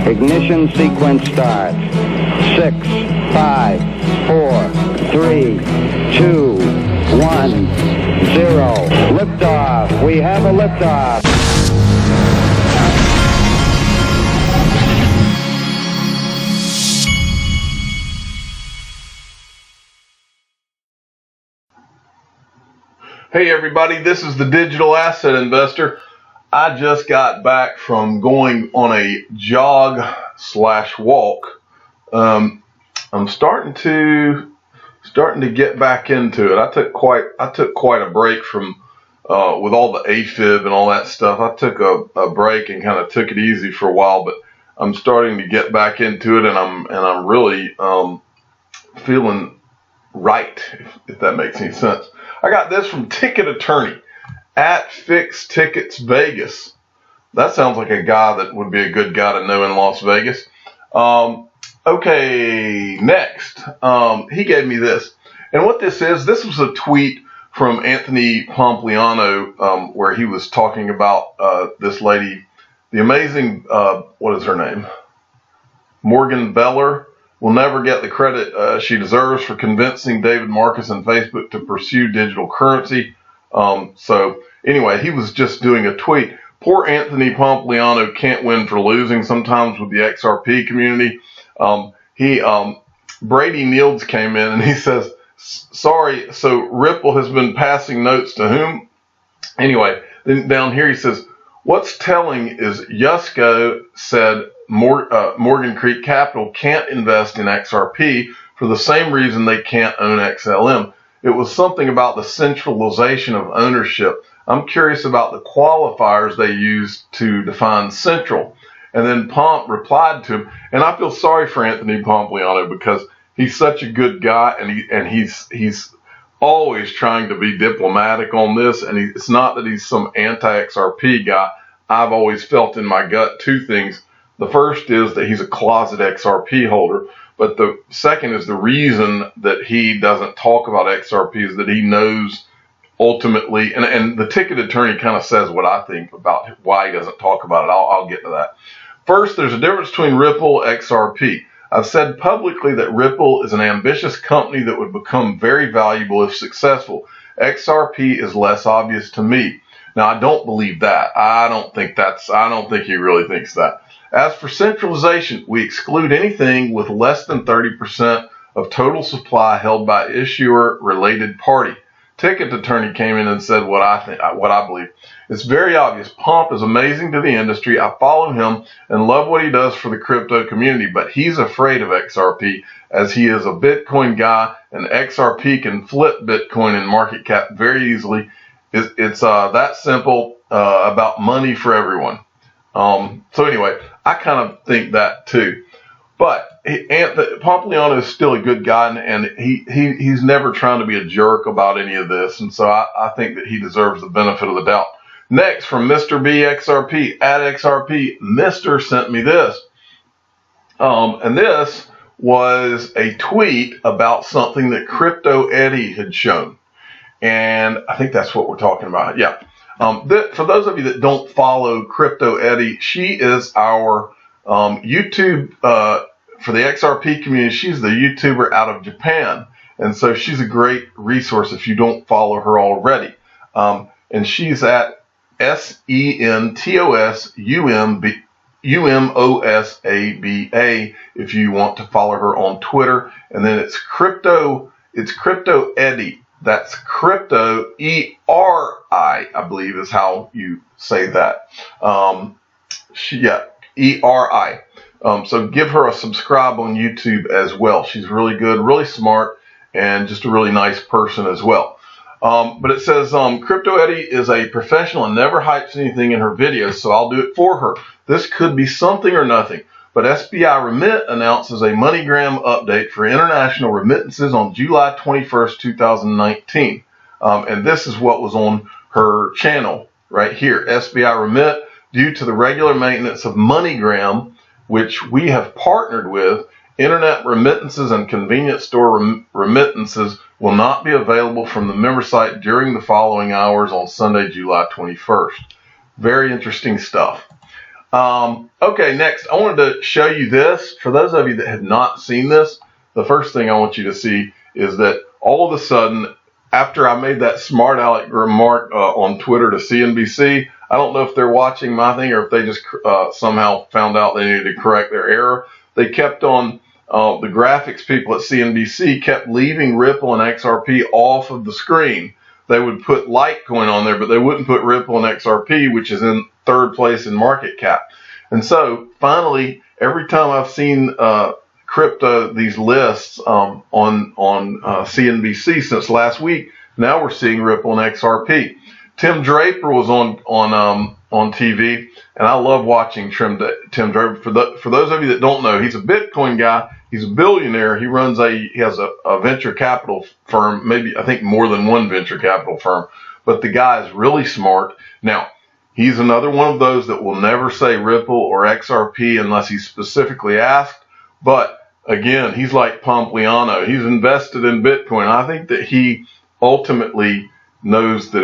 Ignition sequence starts. 6, 5, 4, 3, 2, 1, 0. Liftoff. We have a liftoff. Hey everybody, this is the Digital Asset Investor. I just got back from going on a jog/walk. I'm starting to get back into it. I took quite a break from with all the AFib and all that stuff. I took a break and kind of took it easy for a while, but I'm starting to get back into it, and I'm really feeling right, if that makes any sense. I got this from Ticket Attorney at Fix Tickets Vegas. That sounds like a guy that would be a good guy to know in Las Vegas. Okay, next. He gave me this. And what this was a tweet from Anthony Pompliano where he was talking about this lady, the amazing, what is her name? Morgan Beller. Will never get the credit she deserves for convincing David Marcus and Facebook to pursue digital currency. So anyway, he was just doing a tweet. Poor Anthony Pompliano can't win for losing sometimes with the XRP community. Brady Nields came in and he says, sorry, so Ripple has been passing notes to whom? Anyway, then down here he says, what's telling is Yusko said Morgan Creek Capital can't invest in XRP for the same reason they can't own XLM. It was something about the centralization of ownership. I'm curious about the qualifiers they used to define central. And then Pomp replied to him, and I feel sorry for Anthony Pompliano because he's such a good guy, and he's always trying to be diplomatic on this, and it's not that he's some anti-XRP guy. I've always felt in my gut two things. The first is that he's a closet XRP holder, but the second is the reason that he doesn't talk about XRP is that he knows ultimately, and the Ticket Attorney kind of says what I think about why he doesn't talk about it. I'll get to that. First, there's a difference between Ripple and XRP. I've said publicly that Ripple is an ambitious company that would become very valuable if successful. XRP is less obvious to me. Now, I don't believe that. I don't think he really thinks that. As for centralization, we exclude anything with less than 30% of total supply held by issuer-related party. Ticket Attorney came in and said what I believe. It's very obvious. Pomp is amazing to the industry. I follow him and love what he does for the crypto community, but he's afraid of XRP as he is a Bitcoin guy, and XRP can flip Bitcoin in market cap very easily. It's that simple about money for everyone. So anyway, I kind of think that too. But Pompliano is still a good guy, and he's never trying to be a jerk about any of this, and so I think that he deserves the benefit of the doubt. Next, from Mr. B XRP at XRP, Mr. sent me this, and this was a tweet about something that Crypto Eddie had shown, and I think that's what we're talking about. Yeah. For those of you that don't follow Crypto Eddie, she is our YouTube for the XRP community. She's the YouTuber out of Japan, and so she's a great resource if you don't follow her already. And she's at SENTOSUMOSABA if you want to follow her on Twitter. And then it's Crypto Eddie. That's Crypto ERI, I believe is how you say that. ERI. So give her a subscribe on YouTube as well. She's really good, really smart, and just a really nice person as well. But it says, Crypto Eddie is a professional and never hypes anything in her videos, so I'll do it for her. This could be something or nothing. But SBI Remit announces a MoneyGram update for international remittances on July 21st, 2019. And this is what was on her channel right here. SBI Remit, due to the regular maintenance of MoneyGram, which we have partnered with, internet remittances and convenience store remittances will not be available from the member site during the following hours on Sunday, July 21st. Very interesting stuff. Okay, next, I wanted to show you this. For those of you that have not seen this, the first thing I want you to see is that all of a sudden, after I made that smart aleck remark on Twitter to CNBC, I don't know if they're watching my thing or if they just somehow found out they needed to correct their error. They kept on, the graphics people at CNBC kept leaving Ripple and XRP off of the screen. They would put Litecoin on there, but they wouldn't put Ripple and XRP, which is in third place in market cap. And so finally, every time I've seen crypto, these lists on CNBC since last week, now we're seeing Ripple and XRP. Tim Draper was on TV, and I love watching Tim Draper. For those of you that don't know, he's a Bitcoin guy. He's a billionaire. He has a venture capital firm, maybe I think more than one venture capital firm. But the guy is really smart. Now, he's another one of those that will never say Ripple or XRP unless he's specifically asked. But again, he's like Pompliano. He's invested in Bitcoin. I think that he ultimately knows that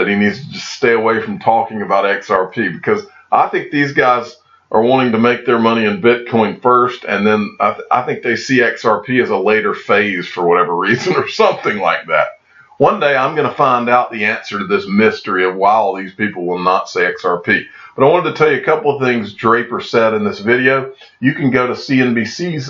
he needs to just stay away from talking about XRP, because I think these guys are wanting to make their money in Bitcoin first, and then I think they see XRP as a later phase for whatever reason or something like that. One day I'm going to find out the answer to this mystery of why all these people will not say XRP. But I wanted to tell you a couple of things Draper said in this video. You can go to CNBC's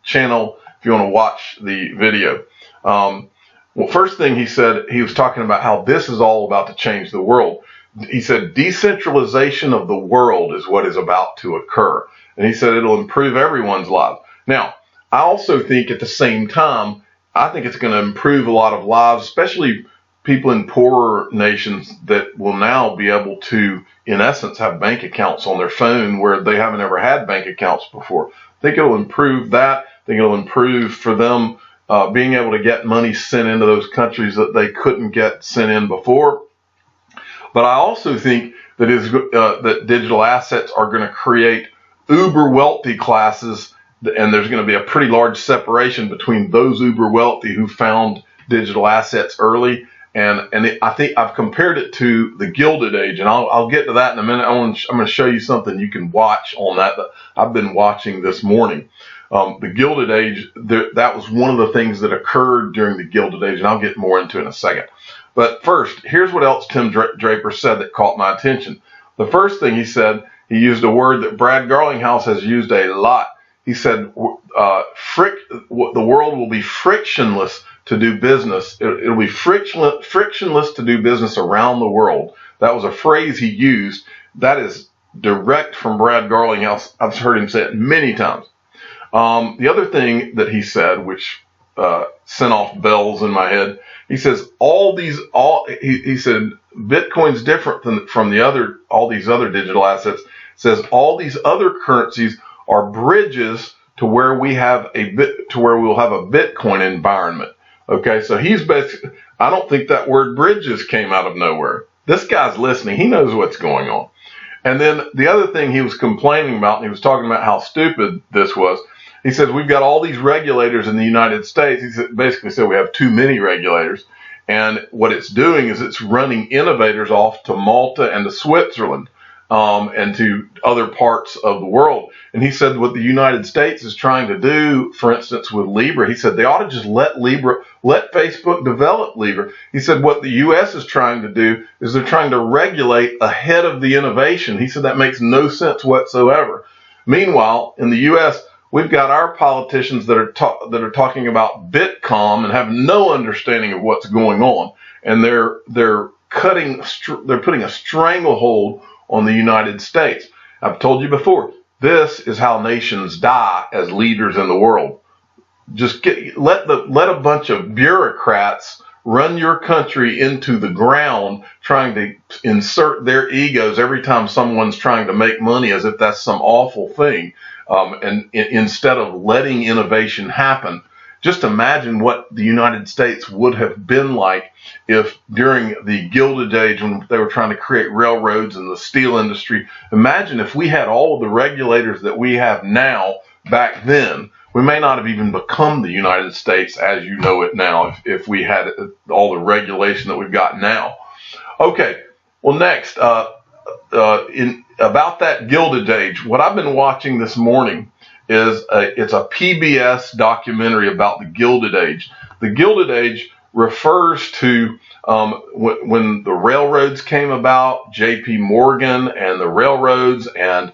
channel if you want to watch the video. Well, first thing he said, he was talking about how this is all about to change the world. He said decentralization of the world is what is about to occur. And he said it'll improve everyone's lives. Now, I also think at the same time, I think it's going to improve a lot of lives, especially people in poorer nations that will now be able to, in essence, have bank accounts on their phone where they haven't ever had bank accounts before. I think it'll improve that. I think it'll improve for them being able to get money sent into those countries that they couldn't get sent in before. But I also think that that digital assets are going to create uber wealthy classes, and there's going to be a pretty large separation between those uber wealthy who found digital assets early. I think I've compared it to the Gilded Age, and I'll get to that in a minute. I'm going to show you something you can watch on that I've been watching this morning. The Gilded Age, that was one of the things that occurred during the Gilded Age, and I'll get more into it in a second. But first, here's what else Tim Draper said that caught my attention. The first thing he said, he used a word that Brad Garlinghouse has used a lot. He said, the world will be frictionless to do business. It'll be frictionless to do business around the world. That was a phrase he used. That is direct from Brad Garlinghouse. I've heard him say it many times. The other thing that he said, which sent off bells in my head, he says he said Bitcoin's different from all these other digital assets. Says all these other currencies are bridges to where we'll have a Bitcoin environment. Okay, so he's basically, I don't think that word bridges came out of nowhere. This guy's listening. He knows what's going on. And then the other thing he was complaining about, and he was talking about how stupid this was. He says we've got all these regulators in the United States. He basically said we have too many regulators. And what it's doing is it's running innovators off to Malta and to Switzerland and to other parts of the world. And he said what the United States is trying to do, for instance, with Libra, he said they ought to just let Facebook develop Libra. He said what the U.S. is trying to do is they're trying to regulate ahead of the innovation. He said that makes no sense whatsoever. Meanwhile, in the U.S., we've got our politicians that are talking about Bitcom and have no understanding of what's going on, and they're putting a stranglehold on the United States. I've told you before, this is how nations die as leaders in the world. Just let a bunch of bureaucrats run your country into the ground, trying to insert their egos every time someone's trying to make money, as if that's some awful thing. And instead of letting innovation happen, just imagine what the United States would have been like if during the Gilded Age, when they were trying to create railroads and the steel industry, imagine if we had all of the regulators that we have now back then. We may not have even become the United States as you know it now if we had all the regulation that we've got now. Okay, well next, about that Gilded Age. What I've been watching this morning is it's a PBS documentary about the Gilded Age. The Gilded Age refers to when the railroads came about, J.P. Morgan and the railroads, and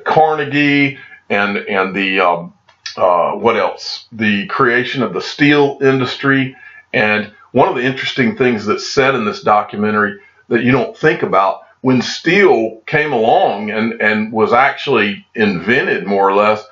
Carnegie, and the what else? The creation of the steel industry. And one of the interesting things that's said in this documentary that you don't think about, when steel came along and was actually invented, more or less,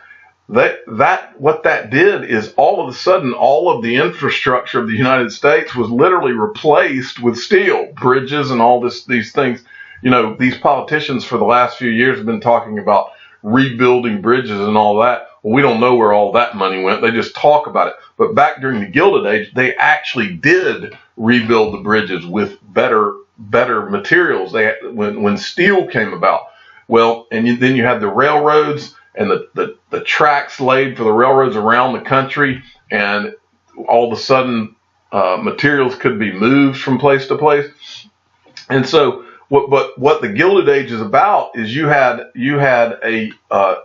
what that did is all of a sudden all of the infrastructure of the United States was literally replaced with steel, bridges and all these things. You know, these politicians for the last few years have been talking about rebuilding bridges and all that. Well, we don't know where all that money went. They just talk about it. But back during the Gilded Age, they actually did rebuild the bridges with better materials. When steel came about. Well, and then you had the railroads and the tracks laid for the railroads around the country, and all of a sudden materials could be moved from place to place. And so what the Gilded Age is about is you had a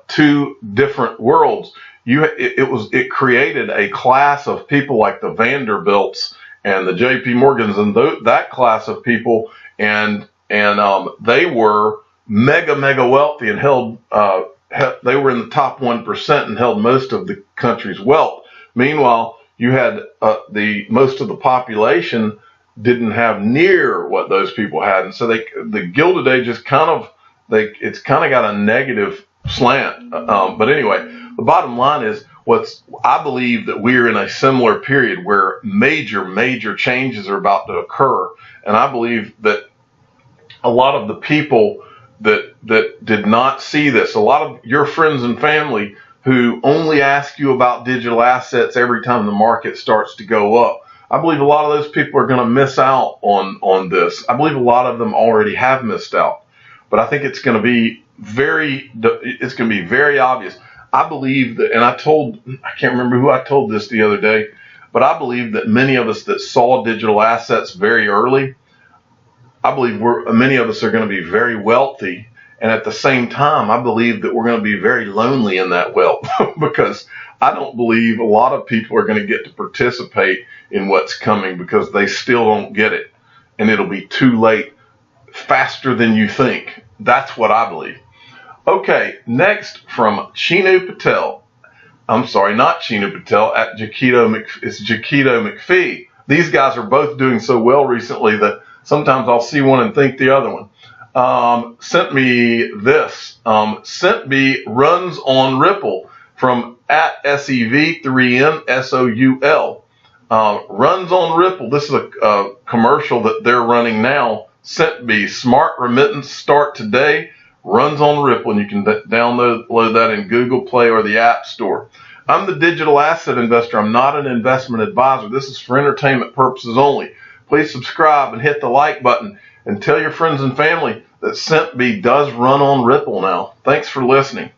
two different worlds. It created a class of people like the Vanderbilts and the J.P. Morgans and that class of people, and they were mega wealthy and held they were in the top 1% and held most of the country's wealth. Meanwhile, you had most of the population didn't have near what those people had, and so the Gilded Age is it's kind of got a negative slant. But anyway, the bottom line is I believe that we're in a similar period where major changes are about to occur, and I believe that a lot of the people that did not see this, a lot of your friends and family who only ask you about digital assets every time the market starts to go up, I believe a lot of those people are going to miss out on this. I believe a lot of them already have missed out, but I think it's going to be very obvious. I believe that, and I can't remember who I told this the other day, but I believe that many of us that saw digital assets very early, I believe many of us are going to be very wealthy, and at the same time, I believe that we're going to be very lonely in that wealth because I don't believe a lot of people are going to get to participate in what's coming because they still don't get it, and it'll be too late, faster than you think. That's what I believe. Okay, next from Chinu Patel. I'm sorry, not Chinu Patel, it's Jaquito McPhee. These guys are both doing so well recently that sometimes I'll see one and think the other one. Sent me this. Sentbe runs on Ripple from @SEV3NSOUL. Runs on Ripple. This is a commercial that they're running now. Sentbe, smart remittance, start today. Runs on Ripple, and you can download that in Google Play or the App Store. I'm the digital asset investor. I'm not an investment advisor. This is for entertainment purposes only. Please subscribe and hit the like button, and tell your friends and family that Sentbe does run on Ripple now. Thanks for listening.